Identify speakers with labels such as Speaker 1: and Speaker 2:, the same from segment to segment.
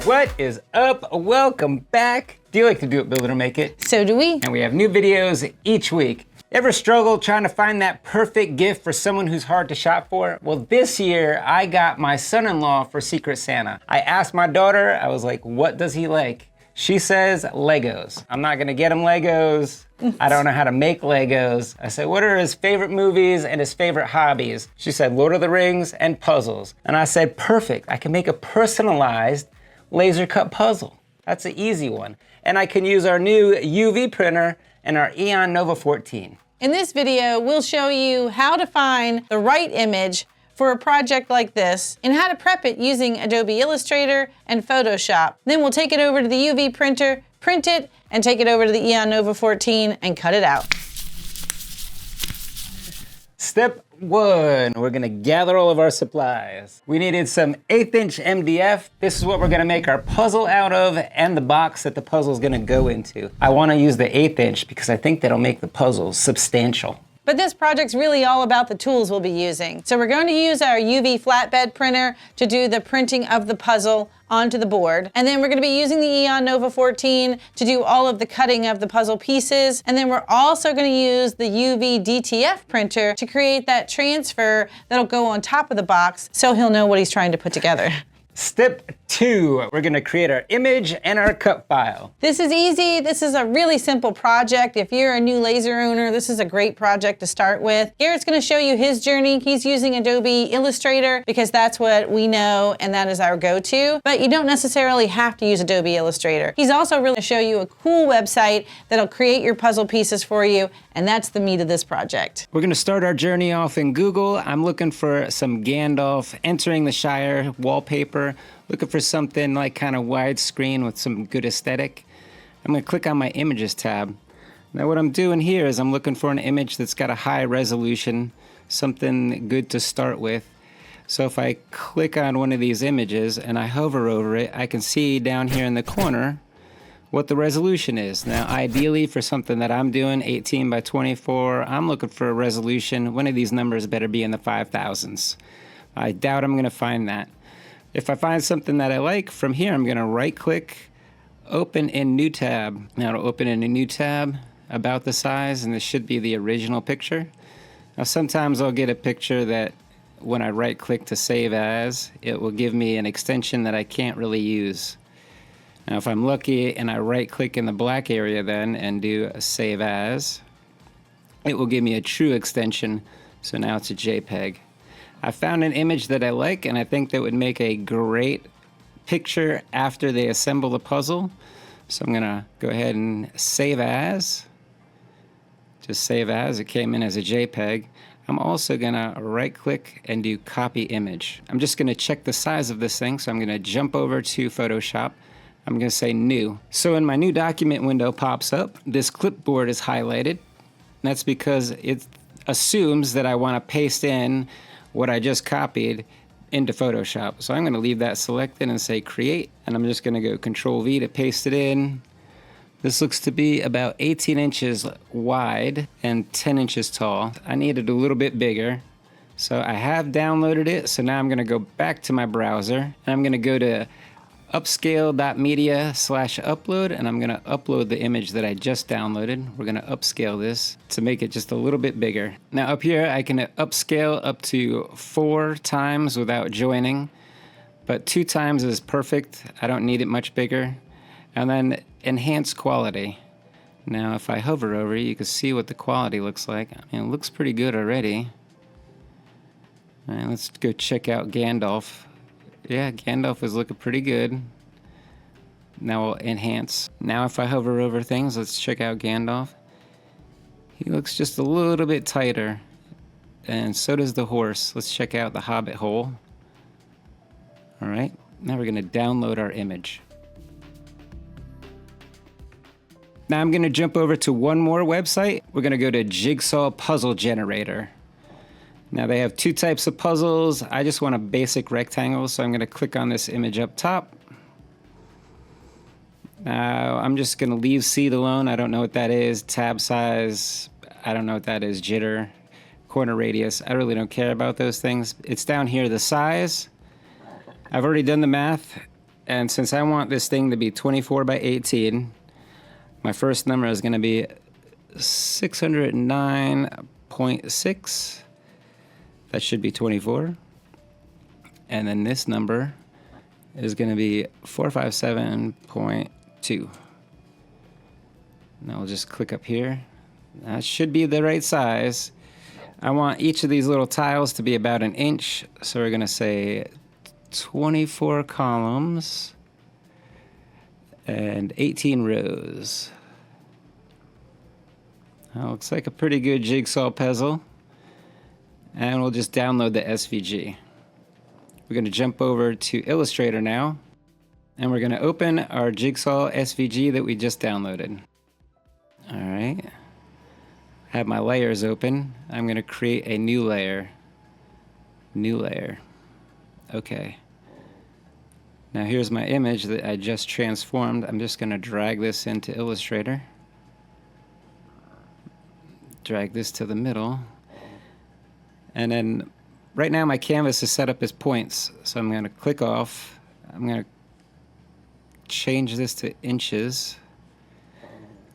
Speaker 1: What is up? Welcome back. Do you like to do it, build it, or make it?
Speaker 2: So do we.
Speaker 1: And we have new videos each week. Ever struggle trying to find that perfect gift for someone who's hard to shop for? Well, this year I got my son-in-law for Secret Santa. I asked my daughter, I was like, what does he like? She says Legos. I'm not gonna get him Legos. I don't know how to make Legos. I said, what are his favorite movies and his favorite hobbies? She said, Lord of the Rings and puzzles. And I said, perfect, I can make a personalized laser cut puzzle. That's an easy one. And I can use our new UV printer and our Eon Nova 14.
Speaker 2: In this video, we'll show you how to find the right image for a project like this and how to prep it using Adobe Illustrator and Photoshop. Then we'll take it over to the UV printer, print it, and take it over to the Eon Nova 14 and cut it out.
Speaker 1: Step one, we're gonna gather all of our supplies. We needed some 1/8" MDF. This is what we're gonna make our puzzle out of and the box that the puzzle's gonna go into. I wanna use the 1/8" because I think that'll make the puzzle substantial.
Speaker 2: But this project's really all about the tools we'll be using. So we're going to use our UV flatbed printer to do the printing of the puzzle onto the board. And then we're gonna be using the Eon Nova 14 to do all of the cutting of the puzzle pieces. And then we're also gonna use the UV DTF printer to create that transfer that'll go on top of the box so he'll know what he's trying to put together.
Speaker 1: Step two, we're gonna create our image and our cut file.
Speaker 2: This is easy. This is a really simple project. If you're a new laser owner, this is a great project to start with. Garrett's gonna show you his journey. He's using Adobe Illustrator because that's what we know and that is our go-to, but you don't necessarily have to use Adobe Illustrator. He's also really gonna show you a cool website that'll create your puzzle pieces for you, and that's the meat of this project.
Speaker 1: We're gonna start our journey off in Google. I'm looking for some Gandalf, Entering the Shire wallpaper, looking for something like kind of widescreen with some good aesthetic. I'm gonna click on my images tab. Now what I'm doing here is I'm looking for an image that's got a high resolution, something good to start with. So if I click on one of these images and I hover over it, I can see down here in the corner what the resolution is. Now ideally for something that I'm doing, 18 by 24, I'm looking for a resolution. One of these numbers better be in the 5,000s. I doubt I'm gonna find that. If I find something that I like, from here I'm gonna right click, open in new tab. Now it'll open in a new tab about the size, and this should be the original picture. Now sometimes I'll get a picture that when I right click to save as, it will give me an extension that I can't really use. Now if I'm lucky and I right click in the black area then and do a save as, it will give me a true extension, so now it's a JPEG. I found an image that I like and I think that would make a great picture after they assemble the puzzle. So I'm gonna go ahead and save as. Just save as, it came in as a JPEG. I'm also gonna right click and do copy image. I'm just gonna check the size of this thing, so I'm gonna jump over to Photoshop. I'm gonna say new. So when my new document window pops up, this clipboard is highlighted. That's because it assumes that I wanna paste in what I just copied into Photoshop. So I'm gonna leave that selected and say create, and I'm just gonna go Control V to paste it in. This looks to be about 18 inches wide and 10 inches tall. I need it a little bit bigger. So I have downloaded it, so now I'm gonna go back to my browser, and I'm gonna go to upscale.media/upload, and I'm gonna upload the image that I just downloaded. We're gonna upscale this to make it just a little bit bigger. Now up here I can upscale up to 4 times without joining, but 2 times is perfect. I don't need it much bigger. And then enhance quality. Now if I hover over it, you can see what the quality looks like. I mean, it looks pretty good already. All right, let's go check out Gandalf. Yeah, Gandalf is looking pretty good. Now we'll enhance. Now if I hover over things, let's check out Gandalf. He looks just a little bit tighter. And so does the horse. Let's check out the Hobbit hole. All right, now we're gonna download our image. Now I'm gonna jump over to one more website. We're gonna go to Jigsaw Puzzle Generator. Now they have 2 types of puzzles. I just want a basic rectangle, so I'm gonna click on this image up top. Now I'm just gonna leave seed alone. I don't know what that is. Tab size, I don't know what that is. Jitter, corner radius, I really don't care about those things. It's down here, the size. I've already done the math. And since I want this thing to be 24 by 18, my first number is going to be 609.6. That should be 24. And then this number is going to be 457.2. Now we'll just click up here. That should be the right size. I want each of these little tiles to be about an inch. So we're going to say 24 columns and 18 rows. That looks like a pretty good jigsaw puzzle. And we'll just download the SVG. We're going to jump over to Illustrator now. And we're going to open our jigsaw SVG that we just downloaded. All right. Have my layers open. I'm going to create a new layer. New layer. Okay. Now here's my image that I just transformed. I'm just going to drag this into Illustrator. Drag this to the middle. And then right now my canvas is set up as points. So I'm going to click off. I'm going to change this to inches.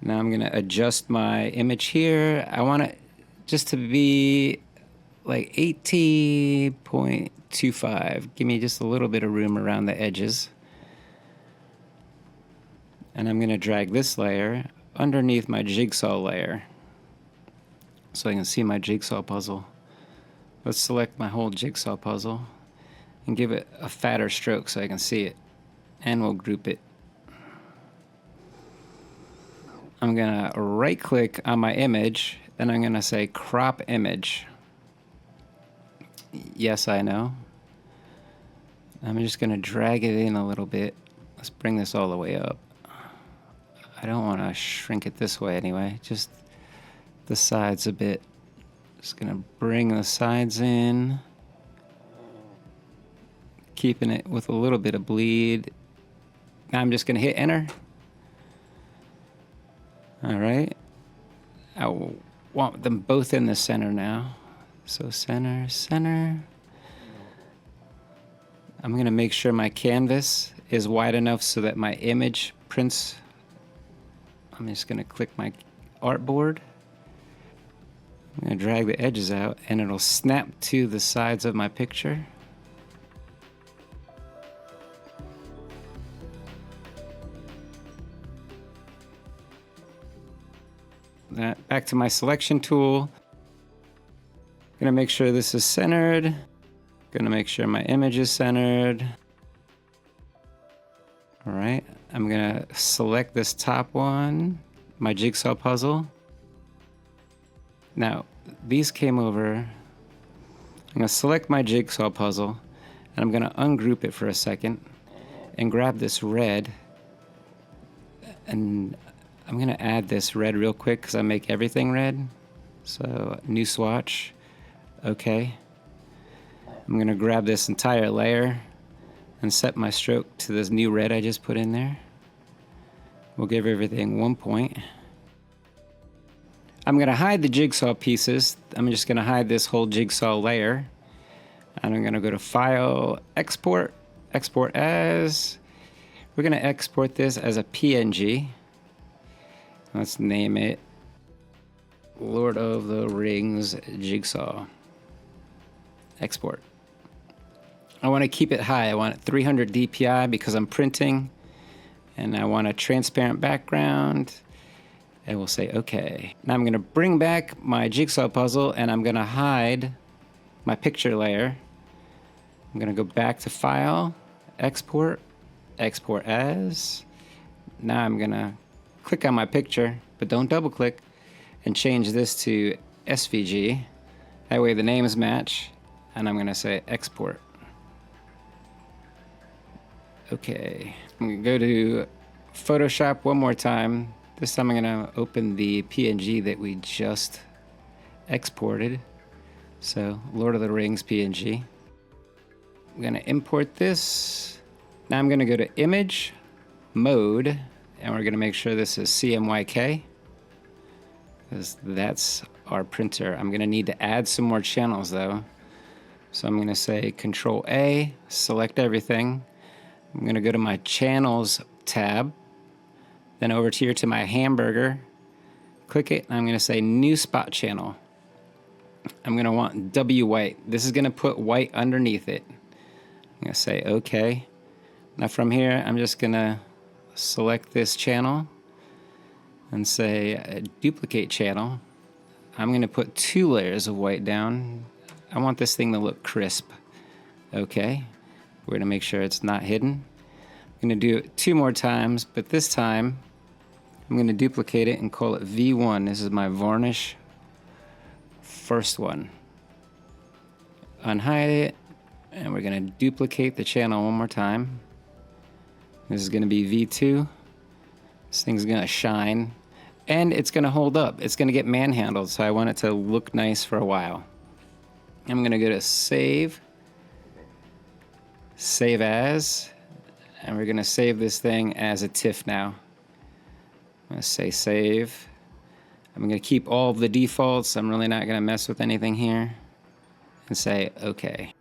Speaker 1: Now I'm going to adjust my image here. I want it just to be like 80.25. Give me just a little bit of room around the edges. And I'm going to drag this layer underneath my jigsaw layer so I can see my jigsaw puzzle. Let's select my whole jigsaw puzzle and give it a fatter stroke so I can see it. And we'll group it. I'm going to right click on my image, then I'm going to say crop image. Yes, I know. I'm just going to drag it in a little bit. Let's bring this all the way up. I don't want to shrink it this way anyway, just the sides a bit. Just going to bring the sides in, keeping it with a little bit of bleed. Now I'm just going to hit enter. All right, I want them both in the center now. So center, center. I'm gonna make sure my canvas is wide enough so that my image prints. I'm just gonna click my artboard. I'm gonna drag the edges out and it'll snap to the sides of my picture. Back to my selection tool. Gonna make sure this is centered. Gonna make sure my image is centered. All right, I'm gonna select this top one, my jigsaw puzzle. Now, these came over. I'm gonna select my jigsaw puzzle and I'm gonna ungroup it for a second and grab this red, and I'm gonna add this red real quick because I make everything red. So new swatch, okay. I'm gonna grab this entire layer and set my stroke to this new red I just put in there. We'll give everything 1 point. I'm gonna hide the jigsaw pieces. I'm just gonna hide this whole jigsaw layer. And I'm gonna go to File, Export, Export As. We're gonna export this as a PNG. Let's name it Lord of the Rings Jigsaw. Export. I want to keep it high. I want it 300 DPI because I'm printing. And I want a transparent background. And we'll say OK. Now I'm going to bring back my jigsaw puzzle and I'm going to hide my picture layer. I'm going to go back to File, Export, Export As. Now I'm going to click on my picture, but don't double click, and change this to SVG. That way the names match, and I'm gonna say export. Okay, I'm gonna go to Photoshop one more time. This time I'm gonna open the PNG that we just exported. So Lord of the Rings PNG. I'm gonna import this. Now I'm gonna go to Image, Mode, and we're going to make sure this is CMYK because that's our printer. I'm going to need to add some more channels though. So I'm going to say Control A, select everything. I'm gonna go to my channels tab, then over here to my hamburger, click it, and I'm gonna say new spot channel. I'm gonna want W white. This is gonna put white underneath it. I'm gonna say okay. Now from here, I'm just gonna select this channel and say duplicate channel. I'm gonna put 2 layers of white down. I want this thing to look crisp. Okay, we're gonna make sure it's not hidden. I'm gonna do it 2 more times, but this time I'm gonna duplicate it and call it V1. This is my varnish first one. Unhide it, and we're gonna duplicate the channel 1 more time. This is gonna be V2. This thing's gonna shine, and it's gonna hold up. It's gonna get manhandled, so I want it to look nice for a while. I'm gonna go to save, save as, and we're gonna save this thing as a TIFF now. I'm gonna say save. I'm gonna keep all of the defaults. I'm really not gonna mess with anything here. And say okay.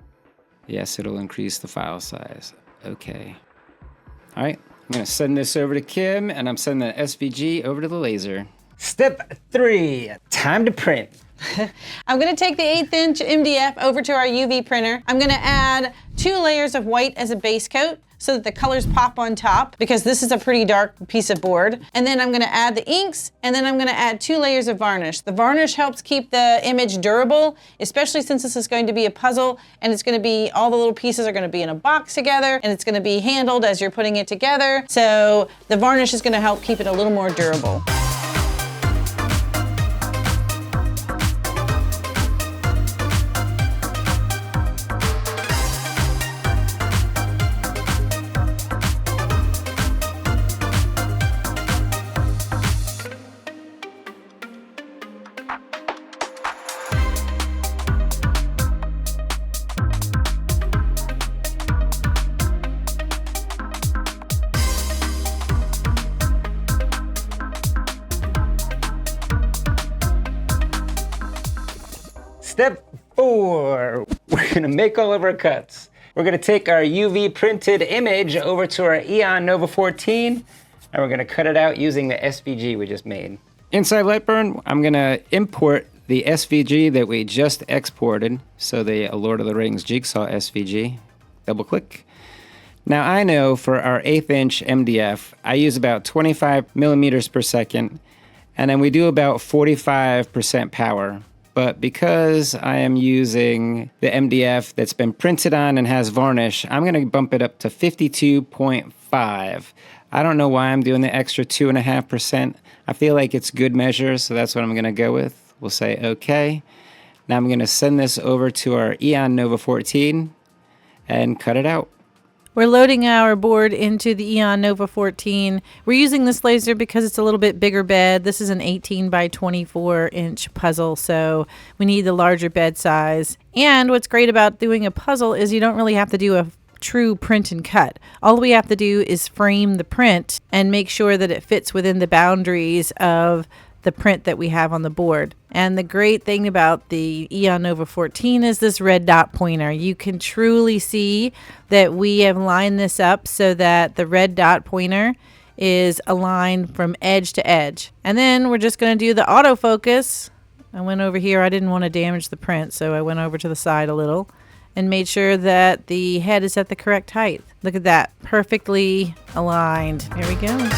Speaker 1: Yes, it'll increase the file size. Okay. All right, I'm gonna send this over to Kim, and I'm sending the SVG over to the laser. Step 3, time to print.
Speaker 2: I'm gonna take the 1/8 inch MDF over to our UV printer. I'm gonna add 2 layers of white as a base coat so that the colors pop on top, because this is a pretty dark piece of board. And then I'm gonna add the inks, and then I'm gonna add 2 layers of varnish. The varnish helps keep the image durable, especially since this is going to be a puzzle, and it's gonna be, all the little pieces are gonna be in a box together, and it's gonna be handled as you're putting it together. So the varnish is gonna help keep it a little more durable.
Speaker 1: Step 4, we're gonna make all of our cuts. We're gonna take our UV printed image over to our Eon Nova 14, and we're gonna cut it out using the SVG we just made. Inside Lightburn, I'm gonna import the SVG that we just exported, so the Lord of the Rings Jigsaw SVG. Double click. Now I know for our 1/8 inch MDF, I use about 25 millimeters per second, and then we do about 45% power. But because I am using the MDF that's been printed on and has varnish, I'm gonna bump it up to 52.5. I don't know why I'm doing the extra 2.5%. I feel like it's good measure, so that's what I'm gonna go with. We'll say okay. Now I'm gonna send this over to our Eon Nova 14 and cut it out.
Speaker 3: We're loading our board into the Eon Nova 14. We're using this laser because it's a little bit bigger bed. This is an 18 by 24 inch puzzle, so we need the larger bed size. And what's great about doing a puzzle is you don't really have to do a true print and cut. All we have to do is frame the print and make sure that it fits within the boundaries of the print that we have on the board. And the great thing about the Eon Nova 14 is this red dot pointer. You can truly see that we have lined this up so that the red dot pointer is aligned from edge to edge. And then we're just going to do the autofocus. I went over here. I didn't want to damage the print, so I went over to the side a little and made sure that the head is at the correct height. Look at that, perfectly aligned. Here we go.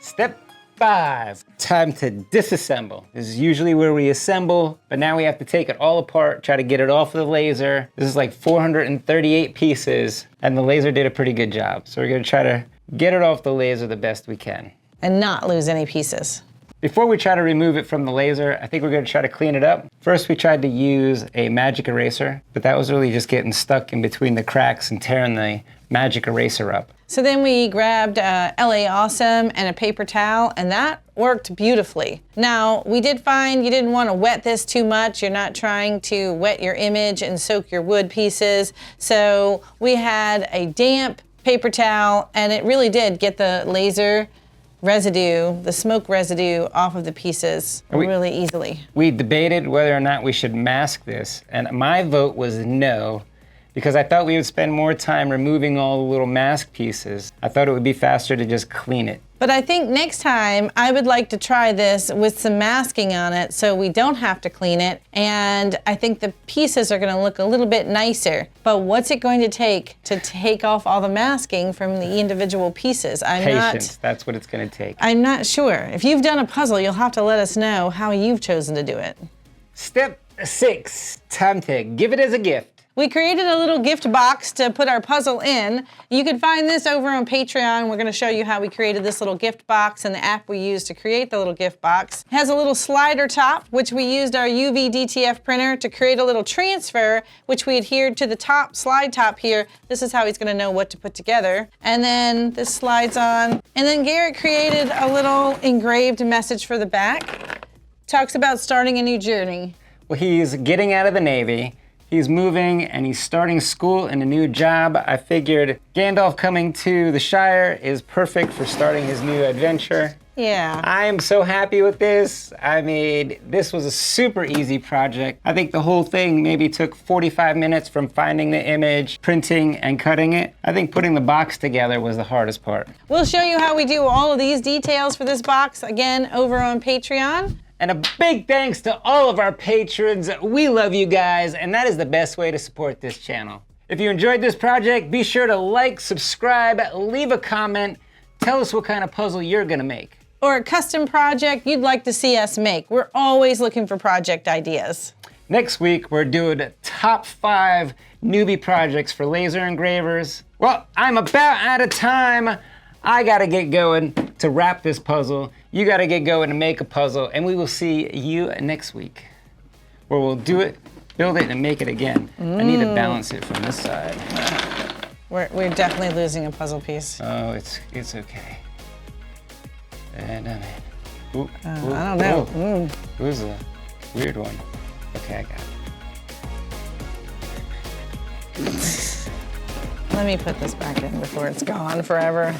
Speaker 1: Step 5, time to disassemble. This is usually where we assemble, but now we have to take it all apart, try to get it off of the laser. This is like 438 pieces, and the laser did a pretty good job. So we're gonna try to get it off the laser the best we can.
Speaker 2: And not lose any pieces.
Speaker 1: Before we try to remove it from the laser, I think we're gonna try to clean it up. First, we tried to use a magic eraser, but that was really just getting stuck in between the cracks and tearing the magic eraser up.
Speaker 2: So then we grabbed LA Awesome and a paper towel, and that worked beautifully. Now, we did find you didn't want to wet this too much. You're not trying to wet your image and soak your wood pieces. So we had a damp paper towel, and it really did get the laser residue, the smoke residue off of the pieces really easily.
Speaker 1: We debated whether or not we should mask this, and my vote was no, because I thought we would spend more time removing all the little mask pieces. I thought it would be faster to just clean it.
Speaker 2: But I think next time I would like to try this with some masking on it so we don't have to clean it. And I think the pieces are gonna look a little bit nicer. But what's it going to take off all the masking from the individual pieces?
Speaker 1: Patience, that's what it's gonna take.
Speaker 2: I'm not sure. If you've done a puzzle, you'll have to let us know how you've chosen to do it.
Speaker 1: Step 6, time to give it as a gift.
Speaker 2: We created a little gift box to put our puzzle in. You can find this over on Patreon. We're gonna show you how we created this little gift box and the app we used to create the little gift box. It has a little slider top, which we used our UV DTF printer to create a little transfer, which we adhered to the top, slide top here. This is how he's gonna know what to put together. And then this slides on. And then Garrett created a little engraved message for the back. Talks about starting a new journey.
Speaker 1: Well, he's getting out of the Navy. He's moving and he's starting school and a new job. I figured Gandalf coming to the Shire is perfect for starting his new adventure.
Speaker 2: Yeah.
Speaker 1: I am so happy with this. I mean, this was a super easy project. I think the whole thing maybe took 45 minutes from finding the image, printing, and cutting it. I think putting the box together was the hardest part.
Speaker 2: We'll show you how we do all of these details for this box, again, over on Patreon.
Speaker 1: And a big thanks to all of our patrons. We love you guys, and that is the best way to support this channel. If you enjoyed this project, be sure to like, subscribe, leave a comment, tell us what kind of puzzle you're gonna make.
Speaker 2: Or a custom project you'd like to see us make. We're always looking for project ideas.
Speaker 1: Next week, we're doing top 5 newbie projects for laser engravers. Well, I'm about out of time. I gotta get going to wrap this puzzle. You gotta get going to make a puzzle, and we will see you next week, where we'll do it, build it, and make it again. I need to balance it from this side.
Speaker 2: We're definitely losing a puzzle piece.
Speaker 1: Oh, it's okay. And ooh,
Speaker 2: I don't know.
Speaker 1: Ooh. It was a weird one. Okay, I got it.
Speaker 2: Let me put this back in before it's gone forever.